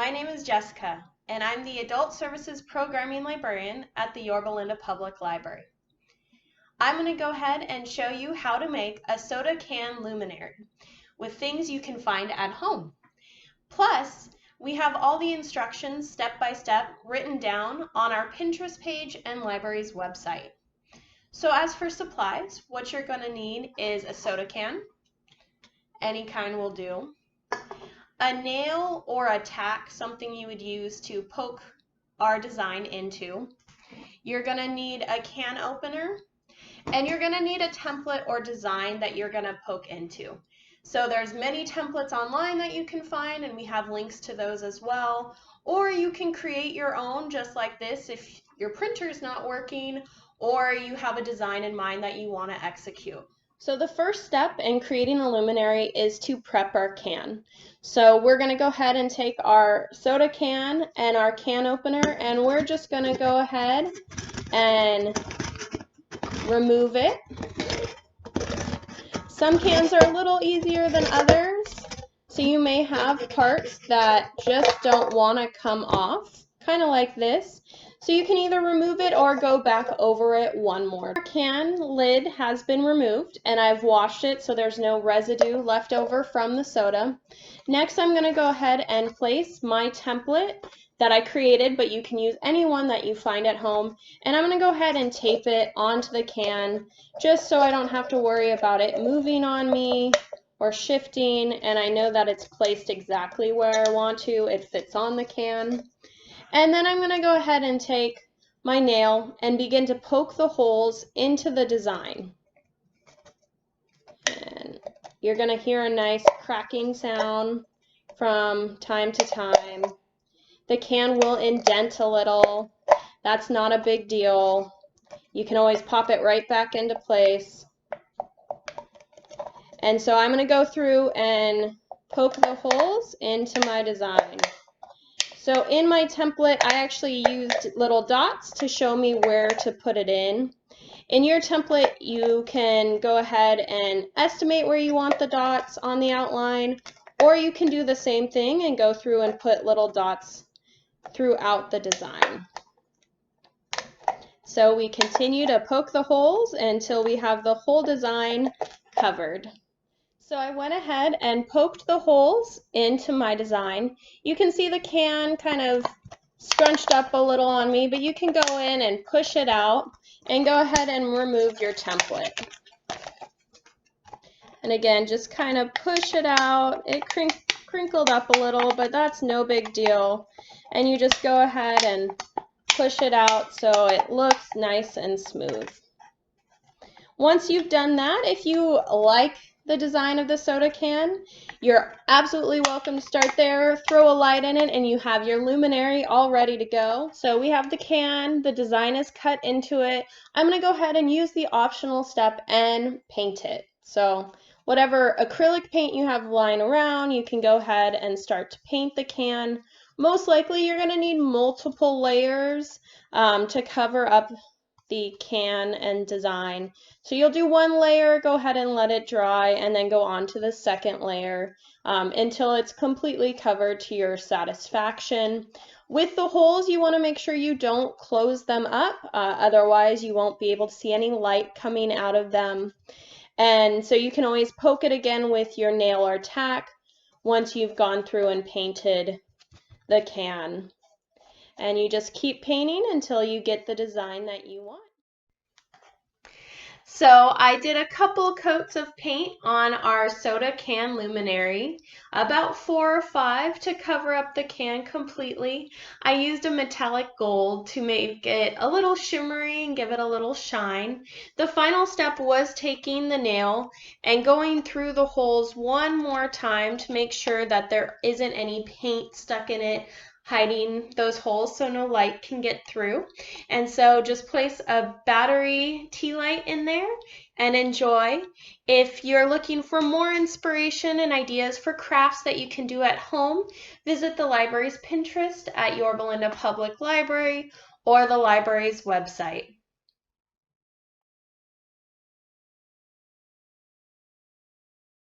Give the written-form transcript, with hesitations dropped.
my name is Jessica, and I'm the Adult Services Programming Librarian at the Yorba Linda Public Library. I'm going to go ahead and show you how to make a soda can luminary with things you can find at home. Plus, we have all the instructions step by step written down on our Pinterest page and library's website. So as for supplies, what you're going to need is a soda can, any kind will do, a nail or a tack, something you would use to poke our design into. You're going to need a can opener, and you're going to need a template or design that you're going to poke into. So there's many templates online that you can find, and we have links to those as well. Or you can create your own just like this if your printer's not working or you have a design in mind that you want to execute. So the first step in creating a luminary is to prep our can. So we're going to go ahead and take our soda can and our can opener, and we're just going to go ahead and remove it. Some cans are a little easier than others, so you may have parts that just don't want to come off, kind of like this. So you can either remove it or go back over it one more. Our can lid has been removed, and I've washed it so there's no residue left over from the soda. Next, I'm going to go ahead and place my template that I created, but you can use any one that you find at home, and I'm going to go ahead and tape it onto the can just so I don't have to worry about it moving on me or shifting, and I know that it's placed exactly where I want to. It fits on the can. And then I'm going to go ahead and take my nail and begin to poke the holes into the design. And you're going to hear a nice cracking sound from time to time. The can will indent a little. That's not a big deal. You can always pop it right back into place. And so I'm going to go through and poke the holes into my design. So in my template, I actually used little dots to show me where to put it in. In your template, you can go ahead and estimate where you want the dots on the outline, or you can do the same thing and go through and put little dots throughout the design. So we continue to poke the holes until we have the whole design covered. So I went ahead and poked the holes into my design. You can see the can kind of scrunched up a little on me, but you can go in and push it out and go ahead and remove your template. And again, just kind of push it out. It crinkled up a little, but that's no big deal. And you just go ahead and push it out so it looks nice and smooth. Once you've done that, if you like the design of the soda can, you're absolutely welcome to start there. Throw a light in it and you have your luminary all ready to go. So we have the can, the design is cut into it. I'm going to go ahead and use the optional step and paint it. So whatever acrylic paint you have lying around, you can go ahead and start to paint the can. Most likely you're going to need multiple layers to cover up the can and design. So you'll do one layer, go ahead and let it dry, and then go on to the second layer until it's completely covered to your satisfaction. With the holes, you want to make sure you don't close them up, otherwise you won't be able to see any light coming out of them. And so you can always poke it again with your nail or tack once you've gone through and painted the can. And you just keep painting until you get the design that you want. So I did a couple coats of paint on our soda can luminary, about 4 or 5 to cover up the can completely. I used a metallic gold to make it a little shimmery and give it a little shine. The final step was taking the nail and going through the holes one more time to make sure that there isn't any paint stuck in it, hiding those holes so no light can get through. And so just place a battery tea light in there and enjoy. If you're looking for more inspiration and ideas for crafts that you can do at home, visit the library's Pinterest at Yorba Linda Public Library or the library's website.